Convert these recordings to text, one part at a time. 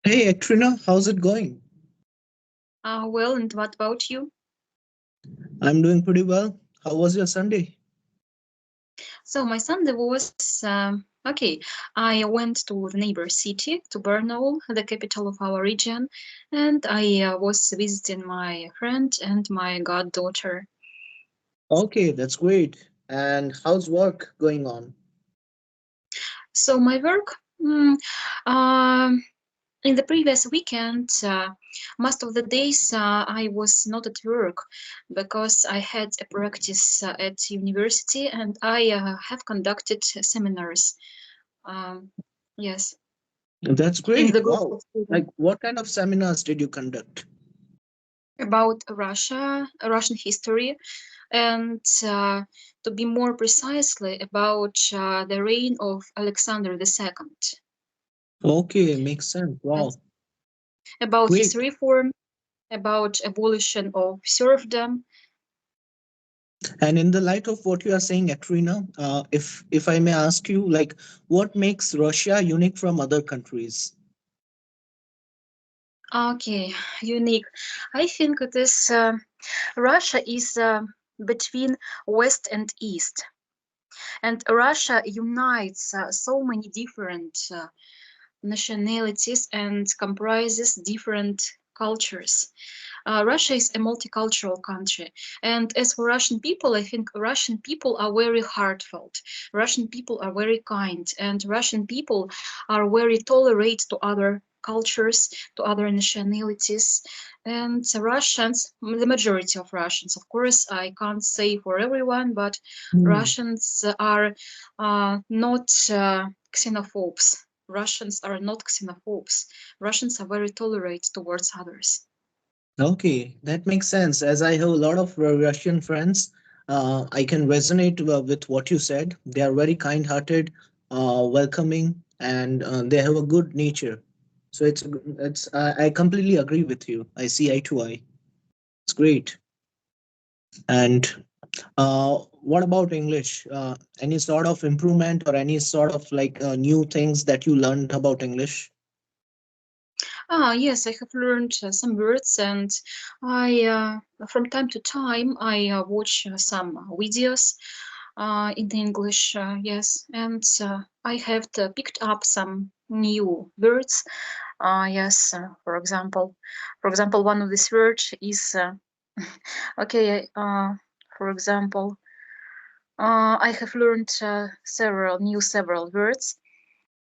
Hey, Ekaterina, how's it going? Well, and what about you? I'm doing pretty well. How was your Sunday? So my Sunday was okay. I went to the neighbor city to Brno, the capital of our region, and I was visiting my friend and my goddaughter. Okay, that's great. And how's work going on? So my work, mm, um, in the previous weekend, most of the days I was not at work because I had a practice at university and I have conducted seminars. Um, yes, That's in the great. group Wow. of students Like, what kind of seminars did you conduct? about Russia, Russian history, and to be more precisely about the reign of Alexander II. Okay, makes sense. Yes. Wow, About his great. reform, about abolition of serfdom. And in the light of what you are saying, Ekaterina, if I may ask you, like, what makes Russia unique from other countries? Okay, unique. I think it is Russia is between West and East, and Russia unites so many different nationalities and comprises different cultures. Russia is a multicultural country, and as for Russian people, I think Russian people are very heartfelt. Russian people are very kind, and Russian people are very tolerant to other cultures, to other nationalities. And Russians, the majority of Russians, of course, I can't say for everyone, but Hmm. Russians are not xenophobes. Russians are not xenophobes. Russians are very tolerant towards others. Okay, that makes sense. As I have a lot of Russian friends, I can resonate with what you said. They are very kind-hearted, welcoming, and they have a good nature. So I completely agree with you. I see eye to eye. It's great. And what about English? Any sort of improvement or any sort of like new things that you learned about English? Yes, I have learned some words, and from time to time, I watch some videos in English. Yes, and I have picked up some new words. Yes, for example, one of these words is okay. For example, I have learned several words,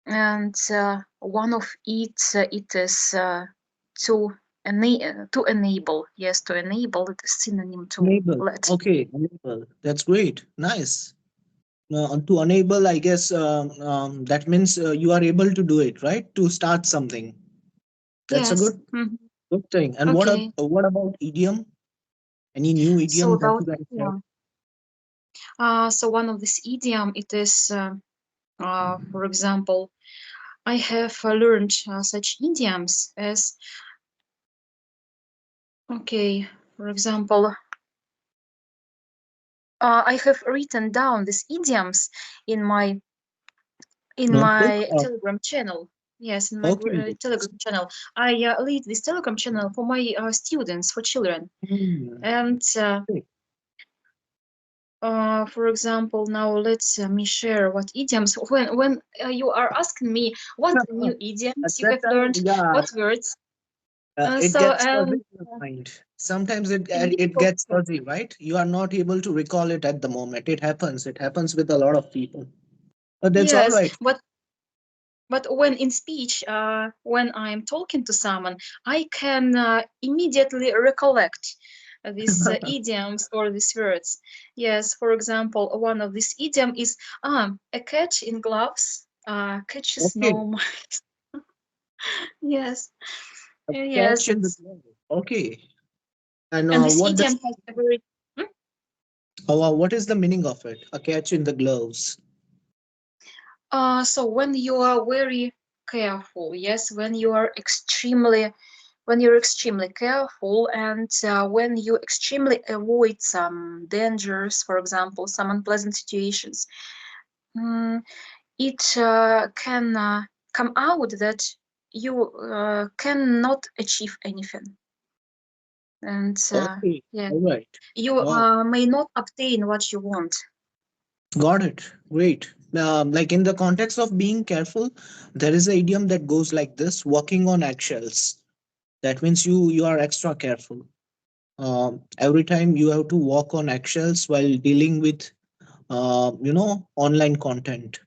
and one of it is to enable. Yes, to enable, it is synonym to Enable. let. Okay, enable. That's great. Nice. To enable, I guess that means you are able to do it, right? To start something. That's a Yes. good thing. And Okay. what about idiom? Any new So idiom that about you guys have? idiom. So one of this idiom, it is for example, I have learned such idioms as, okay, for example, I have written down these idioms in my Notebook? Telegram channel. Yes, in my Okay. Telegram channel. I lead this Telegram channel for my students, for children. Hmm. And Okay. for example, now let's me share what idioms. When you are asking me what new At idioms you that have time, learned, yeah, what words. it So gets fuzzy in your mind. Sometimes it's it difficult. gets fuzzy, right? You are not able to recall it at the moment. It happens. It happens with a lot of people. But that's all Yes, right. but when in speech, when I'm talking to someone, I can immediately recollect these idioms or these words. Yes, for example, one of these idiom is a cat in gloves catches Okay. no mice. Yes, A yes, catch in the it's glove. Okay. And and this idiom has a very what is the meaning of it? A catch in the gloves. so when you are very careful, yes, when you're extremely careful and when you extremely avoid some dangers, for example, some unpleasant situations, it can come out that you cannot achieve anything, and Okay, yeah, all right. you Wow, may not obtain what you want. got it. Great. Like in the context of being careful, there is an idiom that goes like this: walking on eggshells. That means you are extra careful. Every time you have to walk on eggshells while dealing with online content.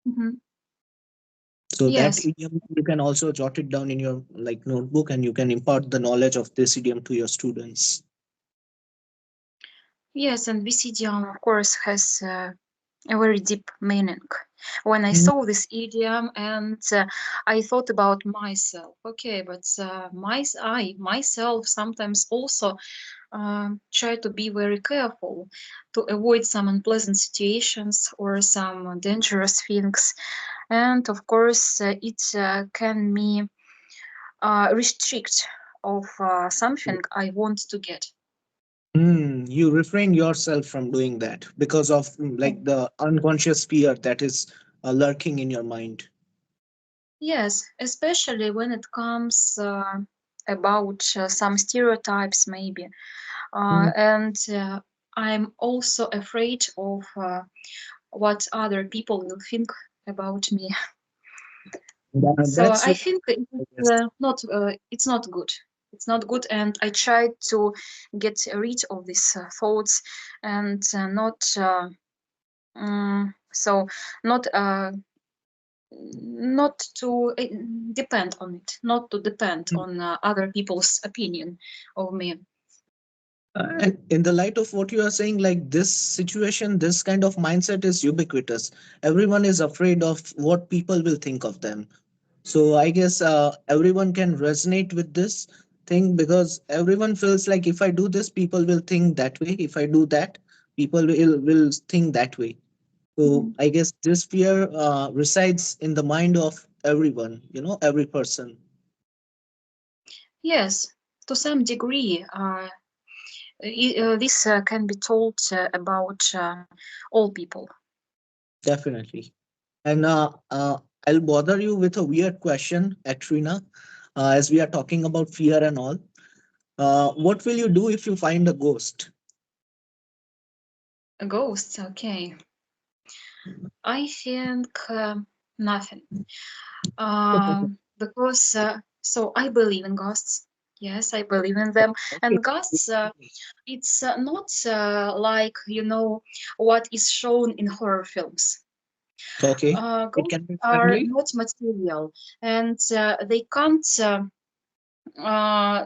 Mhm. So that Yes, idiom you can also jot it down in your like notebook, and you can impart the knowledge of this idiom to your students. yes, and Visidium, of course, has a very deep meaning. When I Mm, saw this idiom, and I thought about myself. Okay, but I myself sometimes also try to be very careful to avoid some unpleasant situations or some dangerous things. And of course, it can me restrict of something I want to get. you refrain yourself from doing that because of like the unconscious fear that is lurking in your mind. Yes, especially when it comes about some stereotypes, maybe. Mm, And I'm also afraid of what other people will think about me. So that's I what think I guess. it's not good. It's not good, and I try to get rid of these thoughts and not so not not to depend on it, not to depend on other people's opinion of me. And in the light of what you are saying, like this situation, this kind of mindset is ubiquitous. Everyone is afraid of what people will think of them. So I guess everyone can resonate with this thing because everyone feels like if I do this, people will think that way. If I do that, people will think that way. So Mhm. I guess this fear resides in the mind of everyone, every person. Yes, to some degree, this can be told about all people. Definitely. And I'll bother you with a weird question, Katrina, as we are talking about fear and all. What will you do if you find a ghost? Ghosts, okay. I think nothing. Because so I believe in ghosts. Yes, I believe in them. Okay. And ghosts, it's not like what is shown in horror films. Okay. It can Ghosts be are friendly. not material, and they can't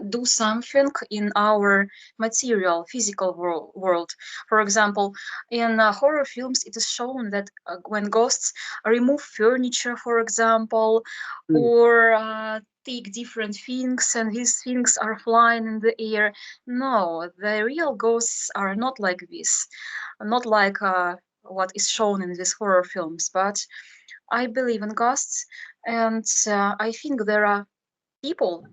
do something in our material physical world. For example, in horror films it is shown that when ghosts remove furniture, for example, Mm. or take different things and these things are flying in the air. No, the real ghosts are not like this, not like what is shown in these horror films. But I believe in ghosts, and I think there are people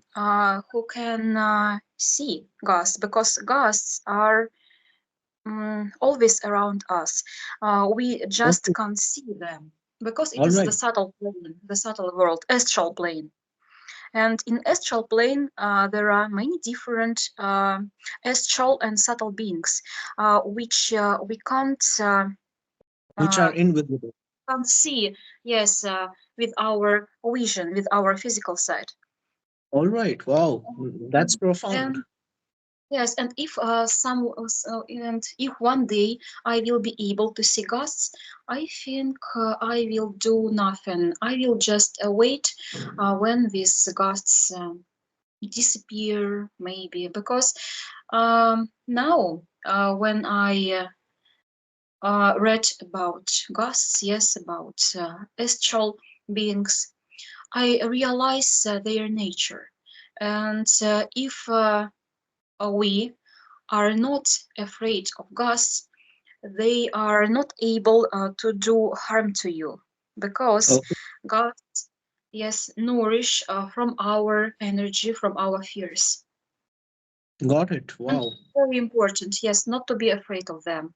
who can see ghosts, because ghosts are always around us. We just Okay. can't see them because it All is the right. subtle plane, the subtle world, astral plane. And in astral plane, there are many different astral and subtle beings, which we Which are uh, invisible. can't see. Yes, with our vision, with our physical sight. All right. Wow. That's profound. And yes, and if and if one day I will be able to see ghosts, I think I will do nothing. I will just wait when these ghosts disappear, maybe, because now when I read about ghosts, yes, about astral beings, I realize their nature, and if we are not afraid of ghosts, they are not able to do harm to you, because Okay. ghosts, yes, nourish from our energy, from our fears. Got it. And Wow. very important, yes, not to be afraid of them.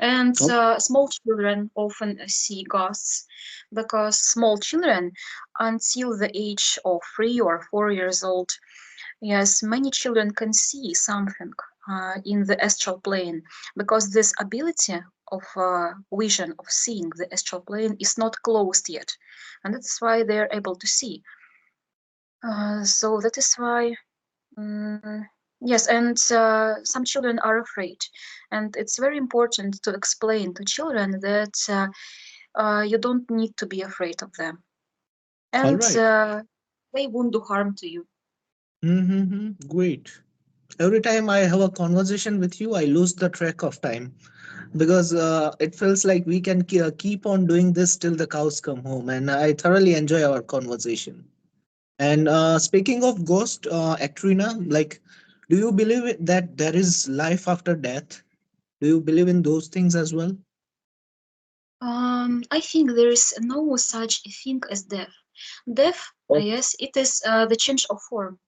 And Oh, small children often see ghosts because small children, until the age of 3 or 4 years old, yes, many children can see something in the astral plane because this ability of vision, of seeing the astral plane, is not closed yet. And that's why they're able to see. So that is why, mm, yes, and some children are afraid. And it's very important to explain to children that you don't need to be afraid of them. all And right. they won't do harm to you. Mm-hmm. Great. Every time I have a conversation with you, I lose the track of time because it feels like we can keep on doing this till the cows come home, and I thoroughly enjoy our conversation. And speaking of ghost, Ekaterina, like, do you believe that there is life after death? Do you believe in those things as well? I think there is no such thing as death. Death, Oh, yes, it is the change of form.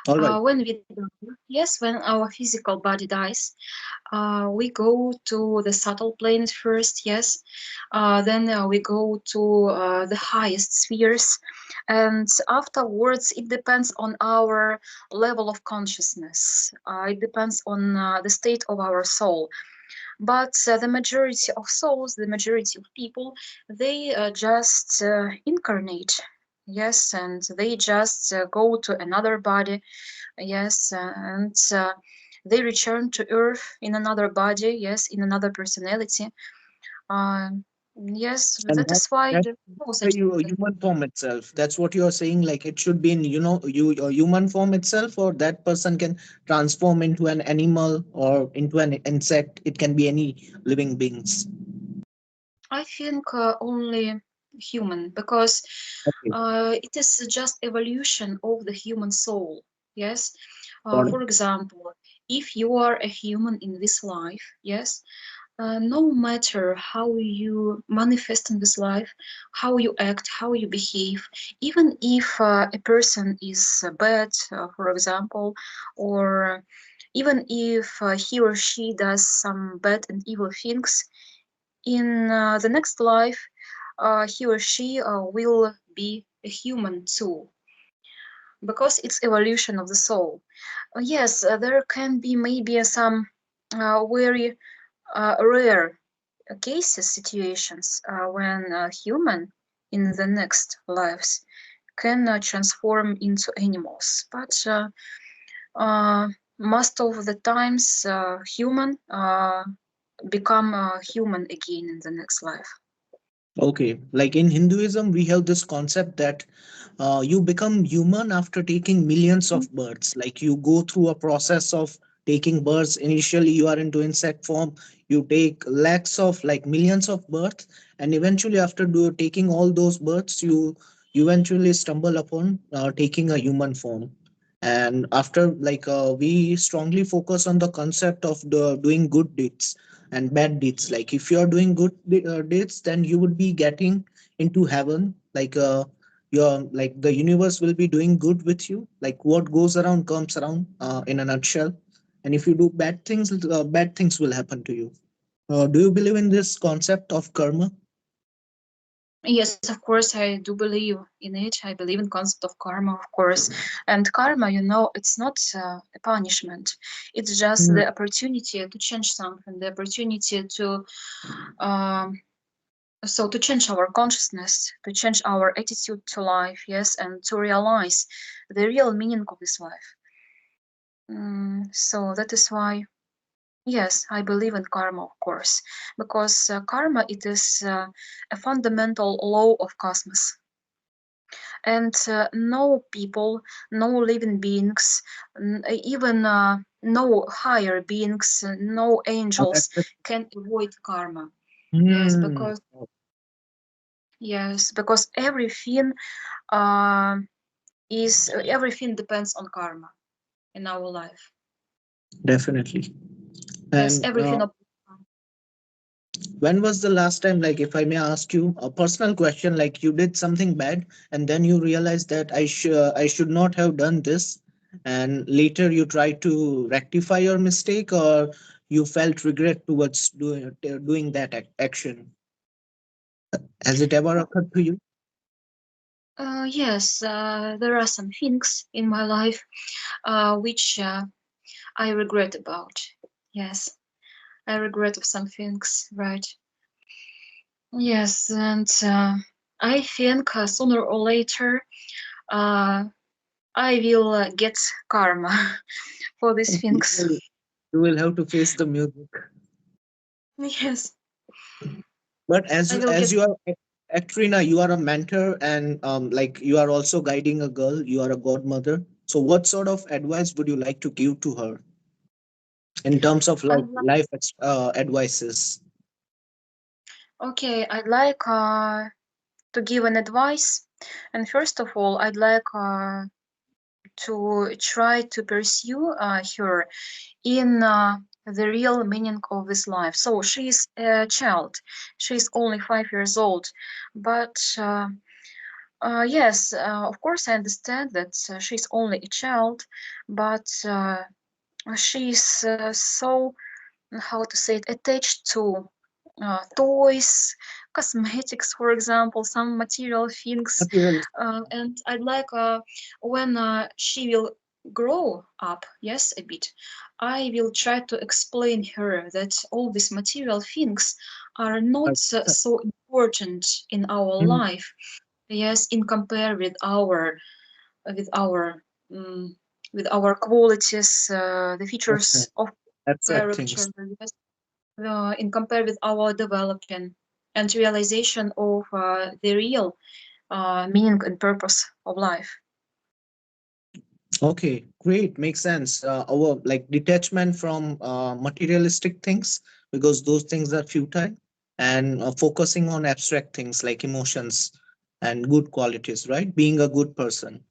all right. When we die, yes, when our physical body dies, we go to the subtle planet first, yes. Then we go to the highest spheres, and afterwards, it depends on our level of consciousness. It depends on the state of our soul. But the majority of souls, the majority of people, they just incarnate. Yes, and they just go to another body. Yes, and they return to Earth in another body. Yes, in another personality. Uh, yes, And that is why that there is no the such thing as human form itself. That's what you are saying. Like it should be in human form itself, or that person can transform into an animal or into an insect. It can be any living beings. I think only human because Okay. it is just evolution of the human soul. Yes, Got it. for example, if you are a human in this life, yes, no matter how you manifest in this life, how you act, how you behave, even if a person is bad, for example, or even if he or she does some bad and evil things, in the next life, he or she will be a human too, because it's evolution of the soul. Yes, there can be maybe some very rare cases, situations when human in the next lives can transform into animals, but uh, most of the times human become human again in the next life. Okay, like in Hinduism, we have this concept that you become human after taking millions of births. Like you go through a process of taking births. Initially, you are into insect form. You take lakhs of like millions of births, and eventually, after taking all those births, you eventually stumble upon taking a human form. And after we strongly focus on the concept of the doing good deeds and bad deeds. Like if you are doing good deeds, then you would be getting into heaven. Your like the universe will be doing good with you. Like what goes around comes around, in a nutshell. And if you do bad things will happen to you. Do you believe in this concept of karma? Yes, of course, I do believe in it. I believe in concept of karma, of course. And karma, it's not a punishment. It's just Hmm. the opportunity to change something, the opportunity to um, to change our consciousness, to change our attitude to life, yes, and to realize the real meaning of this life. So that is why, yes, I believe in karma, of course, because karma it is a fundamental law of cosmos, and no people, no living beings, even no higher beings, no Oh, angels that's can avoid karma. Yes, hmm. because everything uh, is everything depends on karma in our life. Definitely. Yes, And everything. when was the last time, like, if I may ask you a personal question, like you did something bad and then you realized that I should not have done this, and later you try to rectify your mistake, or you felt regret towards doing that action. Has it ever occurred to you? Yes, there are some things in my life which I regret about. Yes, I regret of some things, right? Yes, and I think sooner or later uh, I will get karma for these You things. will, you will have to face the music. Yes, But I will as get. you are Katrina, you are a mentor, and like you are also guiding a girl. You are a godmother. So, what sort of advice would you like to give to her in terms of I like like. life advices? Okay, I'd like to give an advice, and first of all, I'd like to try to pursue her in the real meaning of this life. So she's a child. She's only 5 years old, but yes, of course, I understand that she's only a child, but she's so, how to say it, attached to toys, cosmetics, for example, some material things. Materialist. And I'd like when she will grow up, yes, a bit, I will try to explain her that all these material things are not so important in our Mhm. life. Yes, in compare with our um, with our qualities, the Okay. features of Abstract character, things. yes, in compare with our development and realization of the real meaning and purpose of life. Okay, great. Makes sense. Our like detachment from materialistic things, because those things are futile, and focusing on abstract things like emotions and good qualities, right? Being a good person.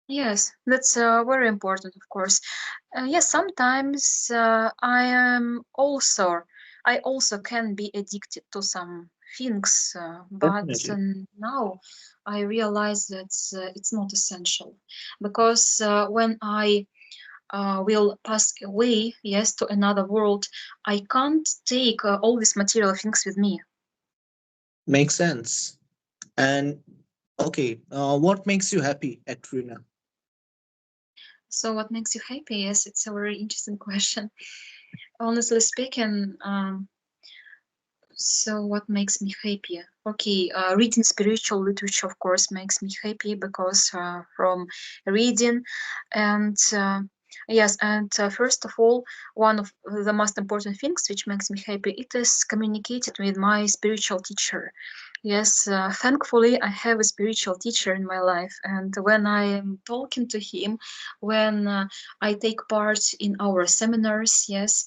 Yes, that's very important, of course. Yes, sometimes I also can be addicted to some things, but Definitely. now I realize that it's not essential because when I will pass away, yes, to another world, I can't take all these material things with me. Makes sense. And okay, what makes you happy, Katrina? So, what makes you happy? Yes, it's a very interesting question. Honestly speaking, so what makes me happy? Okay, reading spiritual literature, of course, makes me happy because from reading and yes, and first of all, one of the most important things which makes me happy it is communicated with my spiritual teacher. Yes, thankfully I have a spiritual teacher in my life, and when I am talking to him, when I take part in our seminars, yes,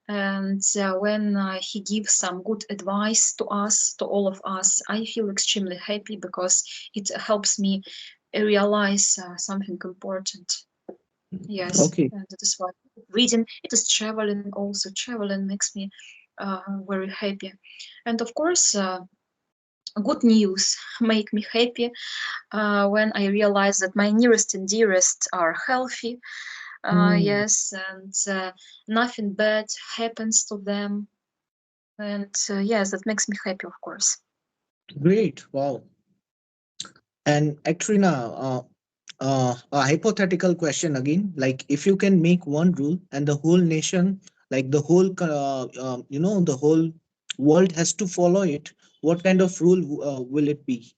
and when he gives some good advice to us, to all of us, I feel extremely happy because it helps me realize something important. Yes, Okay, and that is why reading, it is traveling also. Traveling makes me very happy. And of course, good news make me happy when I realize that my nearest and dearest are healthy. hmm, Yes, and nothing bad happens to them. And yes, that makes me happy, of course. great. Wow. And Katrina, a hypothetical question again. Like, if you can make one rule and the whole nation, like the whole, the whole world has to follow it, what kind of rule will it be?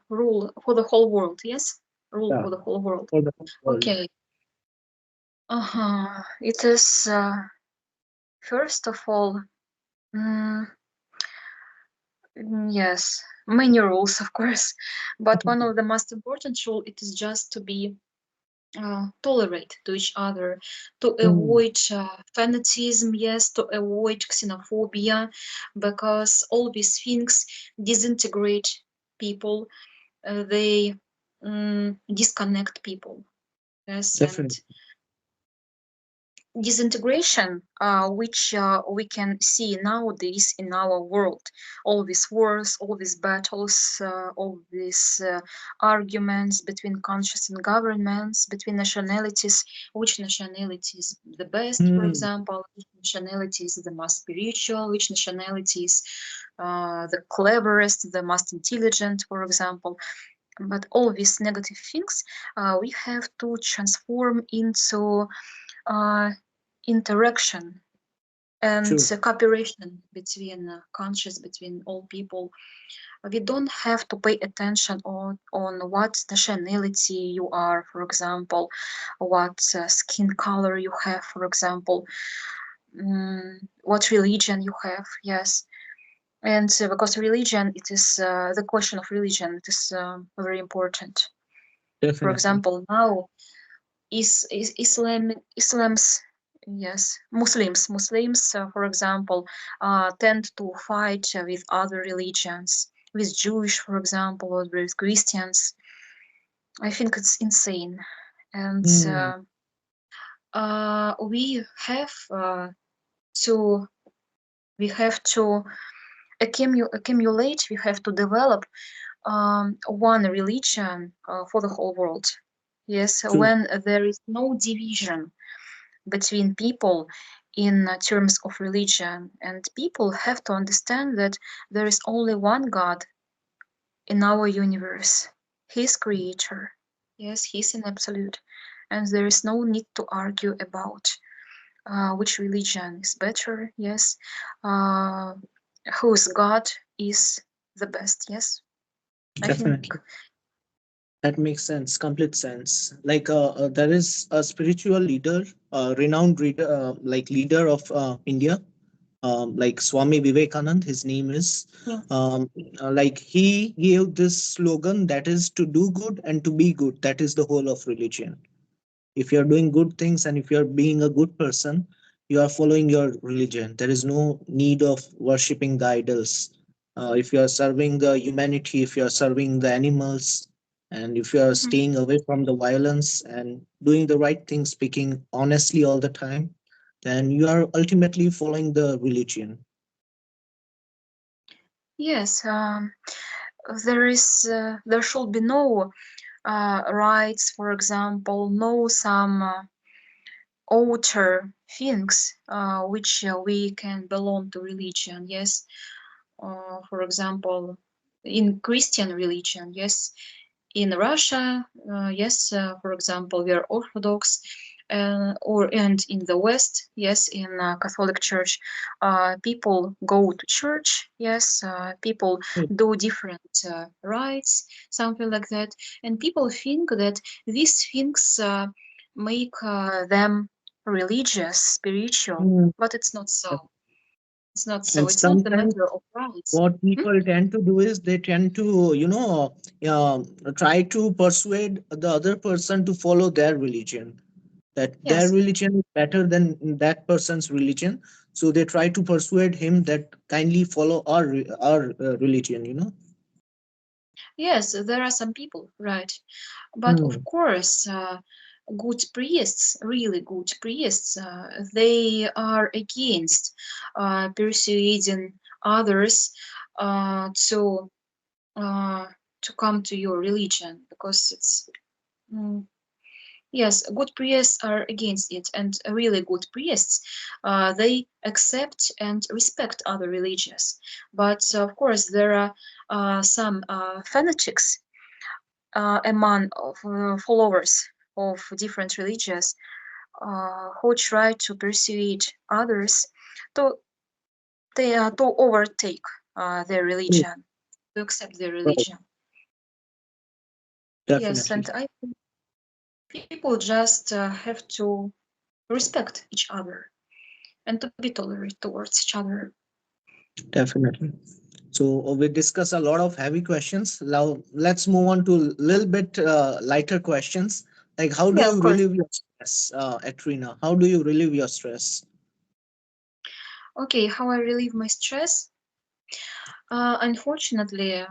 Rule for the whole world, yes? Rule Yeah, for the whole world. for the whole world. Okay. It is, first of all, mm, yes, many rules, of course. But one of the most important rule, it is just to be tolerate to each other, to Hmm, avoid fanatism, yes, to avoid xenophobia, because all these things disintegrate people, they disconnect people, yes, and definitely. disintegration, which we can see nowadays in our world. All these wars, all these battles, all these arguments between countries and governments, between nationalities, which nationality is the best, for Hmm. example, which nationality is the most spiritual, which nationality is the cleverest, the most intelligent, for example. But all these negative things we have to transform into uh, interaction and True. cooperation between countries, between all people. We don't have to pay attention on what nationality you are, for example, what skin color you have, for example, what religion you have, yes. And because religion, it is the question of religion, it is very important. For Definitely. example, now Islam's, yes, Muslims, for example, tend to fight with other religions, with Jewish, for example, or with Christians. I think it's insane, and Hmm. we have to accumulate. We have to develop one religion for the whole world. Yes, True. when there is no division between people in terms of religion, and people have to understand that there is only one God in our universe. He's creator. Yes, he's an absolute. And there is no need to argue about which religion is better. Yes, uh, whose God is the best. Yes, I think. Definitely. That makes sense, complete sense. Like there is a spiritual leader, renowned reader, like leader of India, like Swami Vivekanand. His name is. Yes. Um, like he gave this slogan that is to do good and to be good. That is the whole of religion. If you're doing good things and if you're being a good person, you are following your religion. There is no need of worshipping the idols. If you are serving the humanity, if you are serving the animals, and if you are Mhm. staying away from the violence and doing the right thing, speaking honestly all the time, then you are ultimately following the religion. Yes, there should be no rights, for example, no some outer things which we can belong to religion. Yes, for example, in Christian religion, yes, in Russia, yes, for example, we are Orthodox, or and in the West, yes, in Catholic Church, people go to church, yes, people do different rites, something like that, and people think that these things make them religious, spiritual, Mm. but it's not so. It's not so. And It's not the sometimes matter of rights. what Hmm? people tend to do is they tend to, try to persuade the other person to follow their religion, that their Yes. religion is better than that person's religion, so they try to persuade him that kindly follow our religion. Yes, there are some people, right? But of Hmm. course, good priests, really good priests, they are against persuading others to uh, to come to your religion because it's mm, yes, good priests are against it, and really good priests, they accept and respect other religions. But of course, there are some fanatics among of, followers of different religions who try to persuade others to to overtake their Hmm. religion, to accept their Right. religion. Yes, and Definitely. I think people just have to respect each other and to be tolerant towards each other. Definitely. So we discuss a lot of heavy questions. Now let's move on to a little bit lighter questions. Like, how do Yeah, you of course. relieve your stress, Atrina? How do you relieve your stress? Okay, how I relieve my stress? Unfortunately,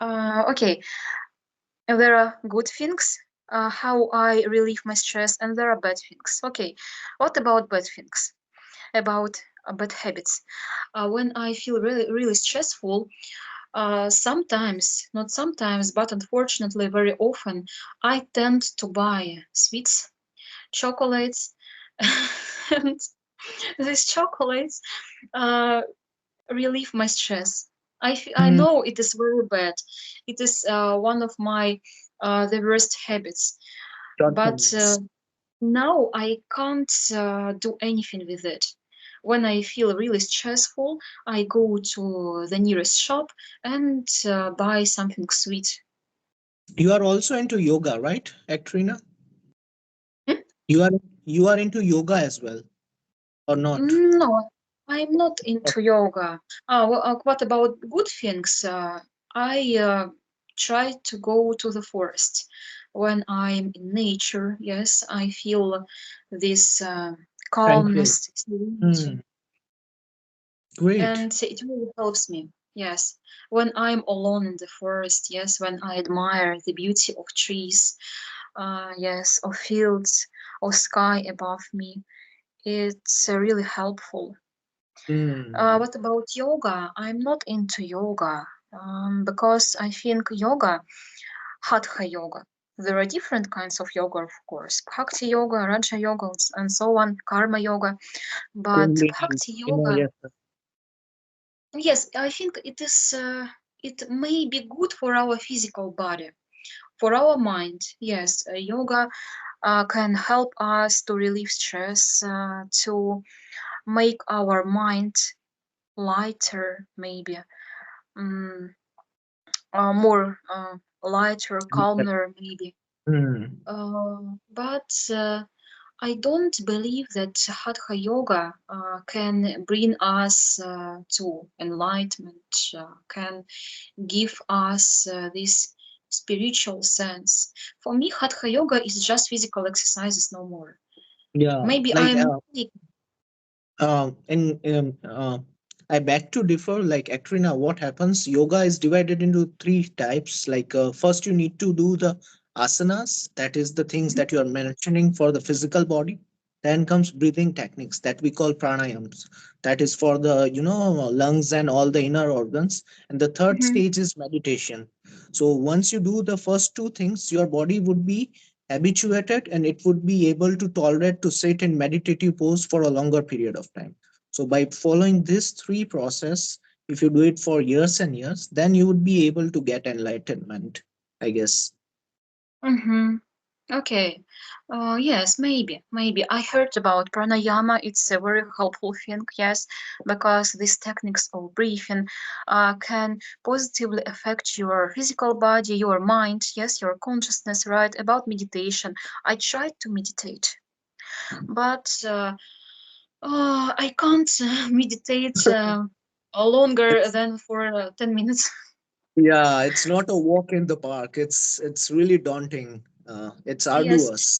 okay, there are good things. how I relieve my stress, and there are bad things. Okay, what about bad things? About bad habits. When I feel really stressful, sometimes, not sometimes, but unfortunately, very often, I tend to buy sweets, chocolates, and these chocolates uh, relieve my stress. I Hmm. know it is very bad. It is one of my the worst habits. But Shortcomings. now I can't do anything with it. When I feel really stressful, I go to the nearest shop and buy something sweet. You are also into yoga, right, Ekaterina? Hmm? You are you are into yoga as well, or not? No, I'm not into yoga. Well, what about good things? I try to go to the forest when I'm in nature. Yes, I feel this Tranquil. calmness, serenity, Hmm. Great. and it really helps me. Yes, when I'm alone in the forest. Yes, when I admire the beauty of trees. Yes, of fields, or sky above me. It's really helpful. Hmm. What about yoga? I'm not into yoga because I think yoga, hatha yoga. There are different kinds of yoga, of course. Bhakti yoga, Raja yoga, and so on, karma yoga. But Kundalini, bhakti you know, yoga, yes. yes, I think it is. It may be good for our physical body, for our mind. Yes, yoga can help us to relieve stress, to make our mind lighter, maybe. Mm, more lighter, calmer, maybe. Hmm. But I don't believe that Hatha Yoga can bring us to enlightenment, can give us this spiritual sense. For me, Hatha Yoga is just physical exercises, no more. Yeah, Maybe like I'm mistaken. in I beg to differ. Like Katrina, what happens? Yoga is divided into three types. Like first, you need to do the asanas. That is the things that you are mentioning for the physical body. Then comes breathing techniques that we call pranayams. That is for the lungs and all the inner organs. And the third Mhm. stage is meditation. So once you do the first two things, your body would be habituated and it would be able to tolerate to sit in meditative pose for a longer period of time. So by following this three process, if you do it for years and years, then you would be able to get enlightenment, I guess. Mm-hmm. Okay. Yes, maybe. I heard about pranayama. It's a very helpful thing, yes, because these techniques of breathing can positively affect your physical body, your mind, yes, your consciousness, right? About meditation. I tried to meditate, but I can't meditate longer than for 10 minutes. Yeah, it's not a walk in the park. It's really daunting. It's Yes. arduous.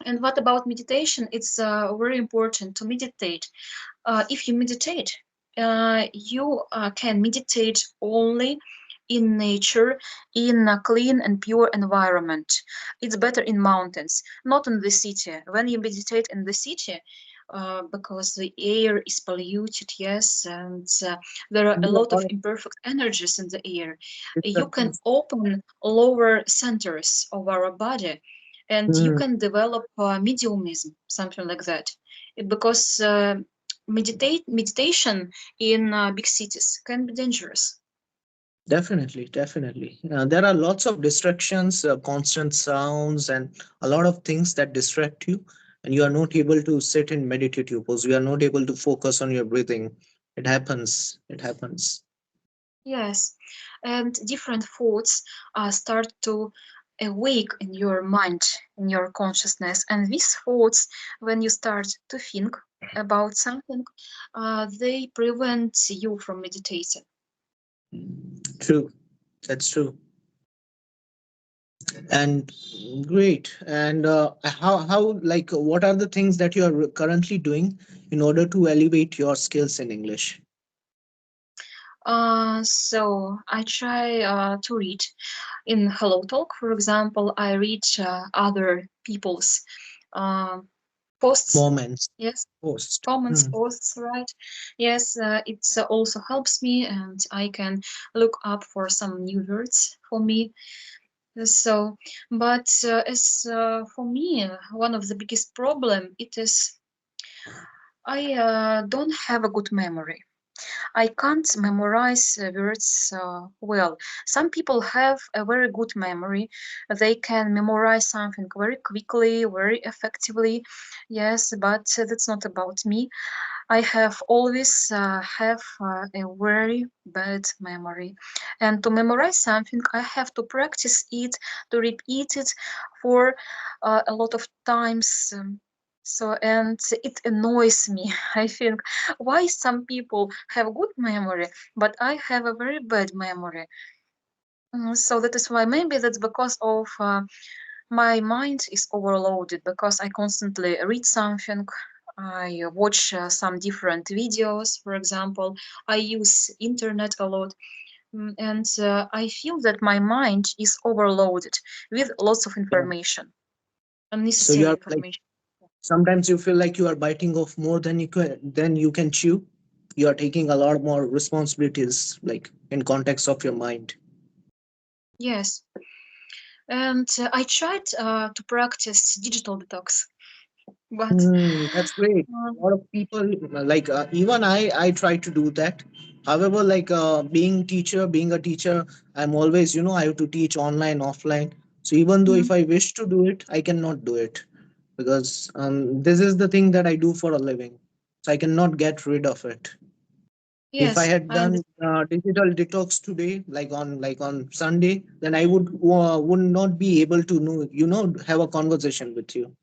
And what about meditation? It's very important to meditate. If you meditate, you can meditate only in nature, in a clean and pure environment. It's better in mountains, not in the city. When you meditate in the city, because the air is polluted, yes, and there are And a there are lot a of lot of imperfect energies in the air. You can distractions. open lower centers of our body, and you Hmm, can develop mediumism, something like that, because meditation in big cities can be dangerous. definitely, definitely. There are lots of distractions, constant sounds, and a lot of things that distract you, and you are not able to sit in meditative pose. You are not able to focus on your breathing. It happens. It happens. Yes, and different thoughts start to awake in your mind, in your consciousness, and these thoughts, when you start to think about something, they prevent you from meditating. True. That's true. And great. And how like what are the things that you are currently doing in order to elevate your skills in English? So I try to read in Hello Talk, for example. I read other people's uh, posts. Moments, Yes, post. comments, Hmm. posts, right? Yes, it also helps me, and I can look up for some new words for me. So, but as for me, one of the biggest problem it is I don't have a good memory. I can't memorize words well. Some people have a very good memory. They can memorize something very quickly, very effectively. Yes, but that's not about me. I have always have a very bad memory, and to memorize something, I have to practice it, to repeat it for a lot of times. So and it annoys me. I think why some people have good memory, but I have a very bad memory. So that is why maybe that's because of my mind is overloaded because I constantly read something. I watch some different videos, for example. I use internet a lot, and I feel that my mind is overloaded with lots of Yeah. information, So you unnecessary are like, information. sometimes you feel like you are biting off more than you can chew. You are taking a lot more responsibilities, like in context of your mind. Yes, and I tried to practice digital detox, but That's great. A lot of people, like even I try to do that. However, like being a teacher, I'm always, I have to teach online, offline. So even though mm, if I wish to do it, I cannot do it because this is the thing that I do for a living. So I cannot get rid of it. If I yes, had I done understand. digital detox today, like on Sunday, then I would not be able to have a conversation with you.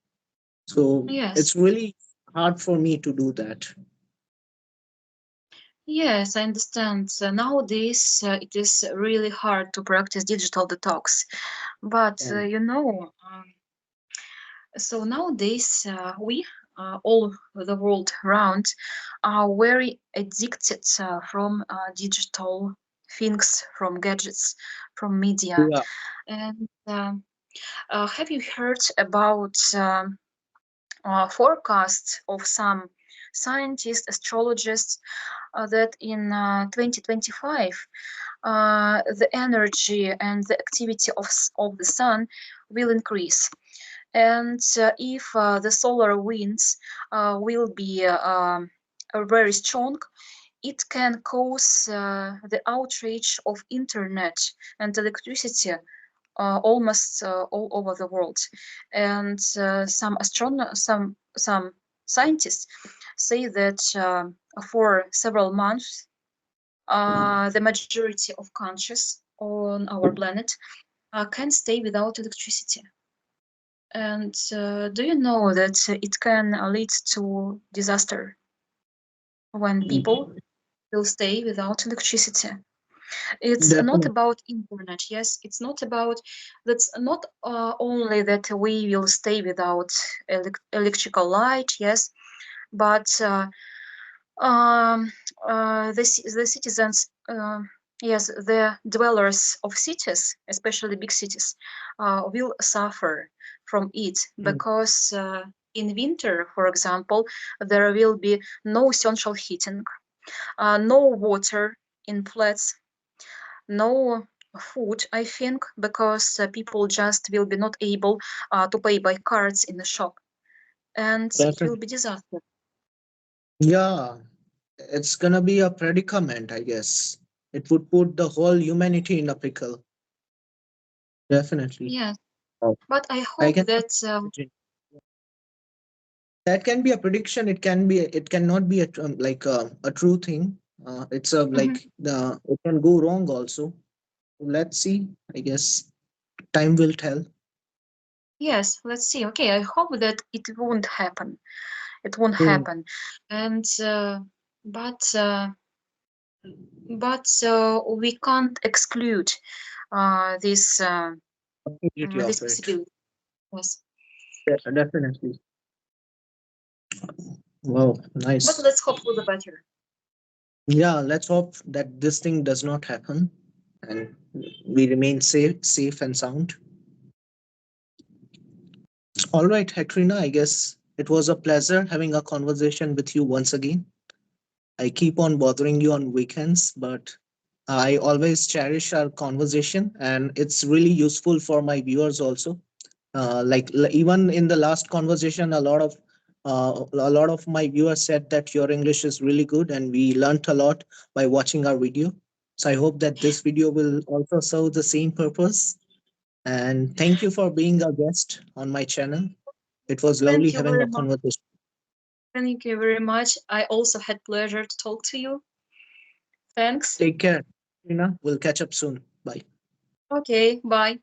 So Yes. it's really hard for me to do that. Yes, I understand. Nowadays, it is really hard to practice digital detox. But And so nowadays, we all the world around are very addicted from digital things, from gadgets, from media. yeah, And have you heard about forecasts of some scientists, astrologists, that in 2025 the energy and the activity of the sun will increase. And if the solar winds will be very strong, it can cause the outrage of internet and electricity almost all over the world. And some scientists say that for several months the majority of countries on our planet can stay without electricity. And do you know that it can lead to disaster when people will stay without electricity? It's not definitely. about internet. Yes, it's not about. That's not only that we will stay without electrical light. Yes, but um, the citizens, yes, the dwellers of cities, especially big cities, will suffer from it Mm, because in winter, for example, there will be no central heating, no water in flats, no food, I think, because people just will be not able to pay by cards in the shop, and it will definitely. be disaster. Yeah, it's gonna be a predicament, I guess. It would put the whole humanity in a pickle. Definitely. Yes, Oh. but I I hope can that imagine. That can be a prediction. It cannot be like a true thing. It's a mhm. like the it can go wrong also. Let's see. I guess time will tell. Yes, let's see. Okay, I hope that it won't happen. It won't Mm, happen, and but we can't exclude this possibility this of it. possibility. Yes, Definitely. Wow, but nice. let's hope for the better. Yeah, let's hope that this thing does not happen and we remain safe and sound. All right, Katrina, I guess it was a pleasure having a conversation with you once again. I keep on bothering you on weekends, but I always cherish our conversation and it's really useful for my viewers also. Even in the last conversation, a lot of my viewers said that your English is really good and we learnt a lot by watching our video. So I hope that this video will also serve the same purpose. And thank you for being a guest on my channel. It was lovely Thank you having very a much. conversation. Thank you very much. I also had pleasure to talk to you. Thanks. Take care. We'll catch up soon. Bye. Okay, bye.